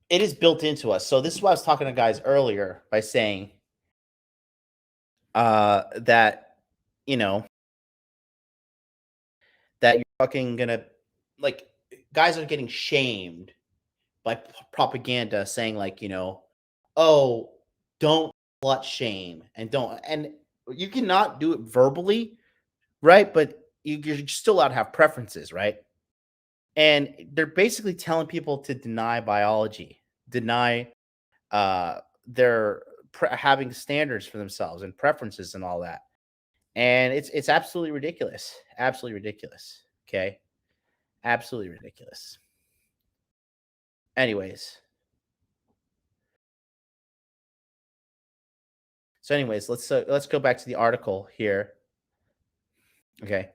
it is built into us. So this is why I was talking to guys earlier by saying that you know that you're fucking gonna like guys are getting shamed by propaganda saying like, oh, don't slut shame and don't, and you cannot do it verbally, right? But you're still allowed to have preferences, right? And they're basically telling people to deny biology, deny their having standards for themselves and preferences and all that. And it's absolutely ridiculous. Absolutely ridiculous. Okay? Absolutely ridiculous. Anyways. Let's go back to the article here. Okay.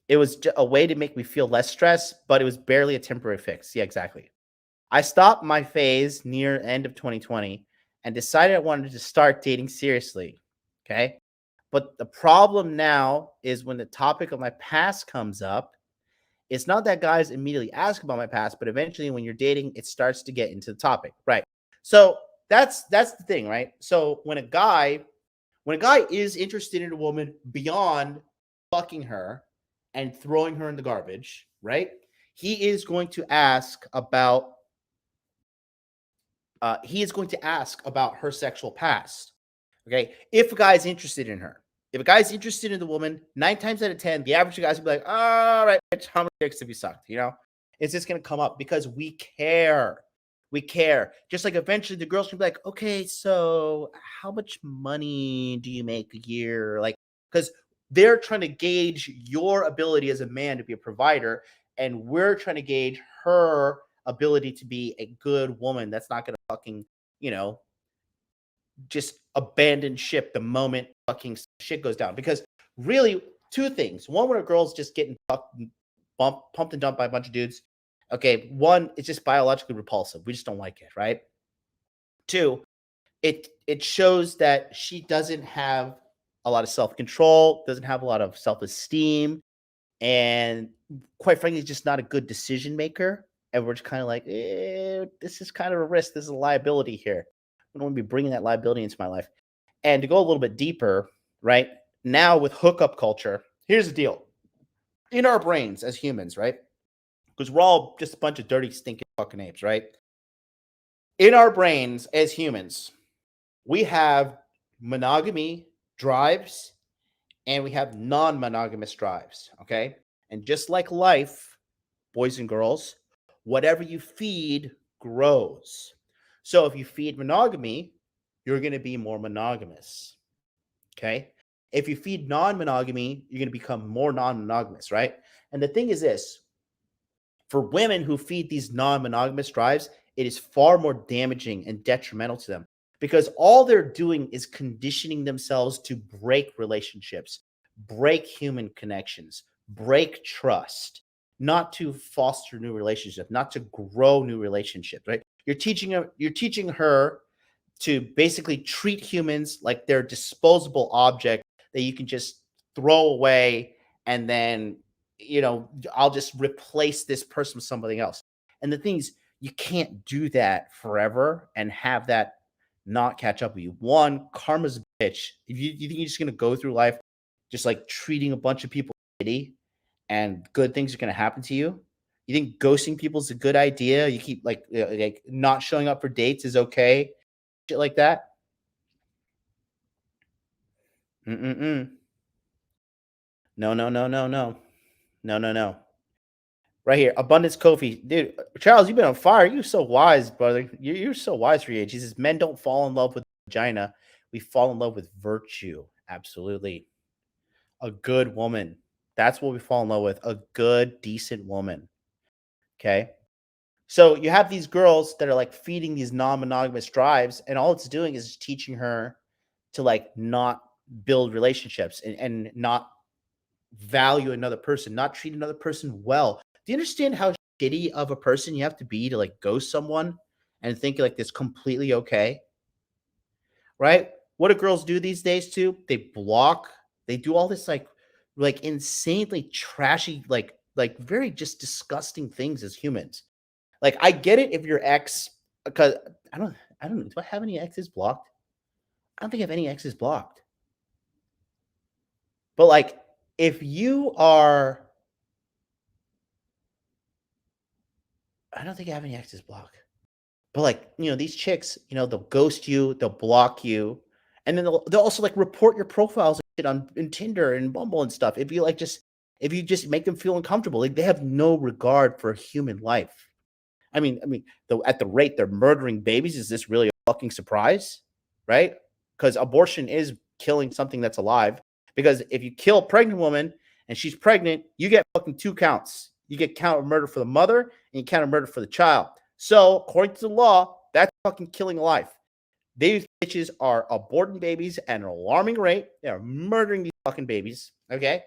It was a way to make me feel less stressed, but it was barely a temporary fix. Yeah, exactly. I stopped my phase near end of 2020 and decided I wanted to start dating seriously. Okay. But the problem now is when the topic of my past comes up, it's not that guys immediately ask about my past, but eventually when you're dating, it starts to get into the topic. Right. So that's the thing, right? So when a guy is interested in a woman beyond fucking her and throwing her in the garbage, right? He is going to ask about her sexual past. Okay, if a guy's interested in her, if a guy's interested in the woman, 9 times out of 10, the average guy's gonna be like, "All right, bitch, how many dicks have you sucked?" It's just gonna come up because we care. We care. Just like eventually the girls can be like, "Okay, so how much money do you make a year?" Like, because they're trying to gauge your ability as a man to be a provider, and we're trying to gauge her ability to be a good woman that's not gonna fucking, you know, just abandon ship the moment fucking shit goes down. Because really, two things. One, when a girl's just getting pumped and dumped by a bunch of dudes. Okay, one, it's just biologically repulsive. We just don't like it, right? Two, it shows that she doesn't have a lot of self control, doesn't have a lot of self esteem, and quite frankly, just not a good decision maker. And we're just kind of like, this is kind of a risk. This is a liability here. I don't want to be bringing that liability into my life. And to go a little bit deeper, right? Now with hookup culture, here's the deal. In our brains as humans, right? Because we're all just a bunch of dirty, stinking fucking apes, right? In our brains as humans, we have monogamy drives and we have non monogamous drives, okay? And just like life, boys and girls, whatever you feed grows. So if you feed monogamy, you're going to be more monogamous. Okay. If you feed non monogamy, you're going to become more non monogamous, right? And the thing is this, for women who feed these non monogamous drives, it is far more damaging and detrimental to them because all they're doing is conditioning themselves to break relationships, break human connections, break trust, not to foster new relationships, not to grow new relationships, right? You're teaching her to basically treat humans like they're disposable object that you can just throw away and then I'll just replace this person with somebody else. And the thing is, you can't do that forever and have that not catch up with you. One, karma's a bitch. If you think you're just gonna go through life just like treating a bunch of people shitty and good things are gonna happen to you, you think ghosting people is a good idea? You keep like not showing up for dates is okay? Shit like that? Mm-mm-mm. No, no, no, no, no. No, no, no. Right here, Abundance Kofi. Dude, Charles, you've been on fire. You're so wise, brother. You're so wise for your age. He says, men don't fall in love with vagina. We fall in love with virtue. Absolutely. A good woman. That's what we fall in love with. A good, decent woman. Okay. So you have these girls that are like feeding these non-monogamous drives, and all it's doing is teaching her to like not build relationships and not value another person, not treat another person well. Do you understand how shitty of a person you have to be to like ghost someone and think like this completely okay? Right? What do girls do these days too? They block, they do all this like insanely trashy, like very just disgusting things as humans. Like I get it if your ex because I don't know. Do I have any exes blocked? I don't think I have any exes blocked. But like, if you are, I don't think I have any exes blocked. But like, these chicks, they'll ghost you, they'll block you, and then they'll also like report your profiles and shit on in Tinder and Bumble and stuff. If you just make them feel uncomfortable, like they have no regard for human life. At the rate they're murdering babies, is this really a fucking surprise? Right? Because abortion is killing something that's alive. Because if you kill a pregnant woman and she's pregnant, you get fucking 2 counts. You get count of murder for the mother and you count of murder for the child. So, according to the law, that's fucking killing a life. These bitches are aborting babies at an alarming rate. They are murdering these fucking babies. Okay?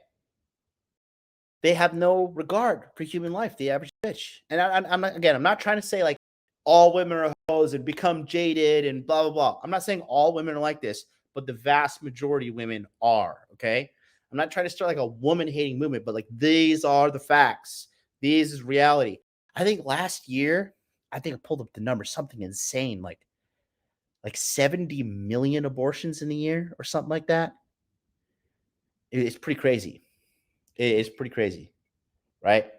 They have no regard for human life, the average bitch. And I'm not trying to say like all women are hoes and become jaded and blah, blah, blah. I'm not saying all women are like this, but the vast majority of women are. Okay. I'm not trying to start like a woman hating movement, but like these are the facts. These is reality. I think last year, I think I pulled up the number, something insane, like 70 million abortions in a year or something like that. It's pretty crazy. It's pretty crazy, right?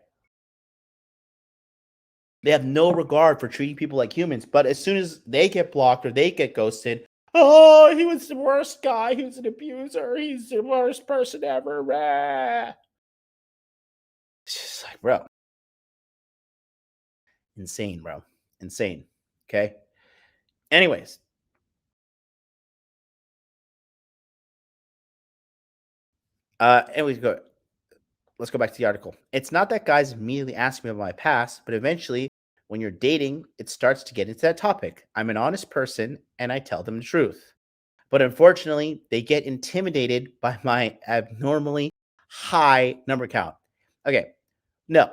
They have no regard for treating people like humans. But as soon as they get blocked or they get ghosted, oh, he was the worst guy. He was an abuser. He's the worst person ever. Rah. It's just like, bro, insane, bro, insane. Okay. Anyways, anyways, go. Let's go back to the article. It's not that guys immediately ask me about my past, but eventually, when you're dating, it starts to get into that topic. I'm an honest person, and I tell them the truth. But unfortunately, they get intimidated by my abnormally high number count. Okay, no,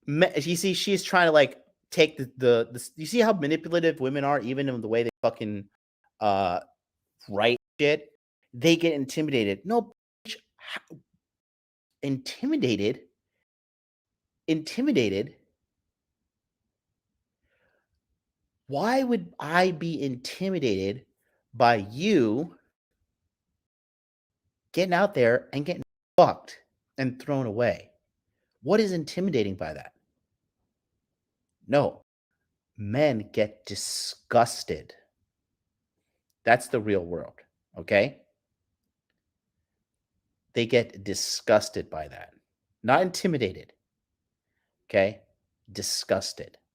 you see, she's trying to like take the. You see how manipulative women are, even in the way they fucking uh write shit. They get intimidated. No, bitch, intimidated, intimidated. Why would I be intimidated by you getting out there and getting fucked and thrown away? What is intimidating by that? No, men get disgusted. That's the real world. Okay. They get disgusted by that, not intimidated. Okay. Disgusted.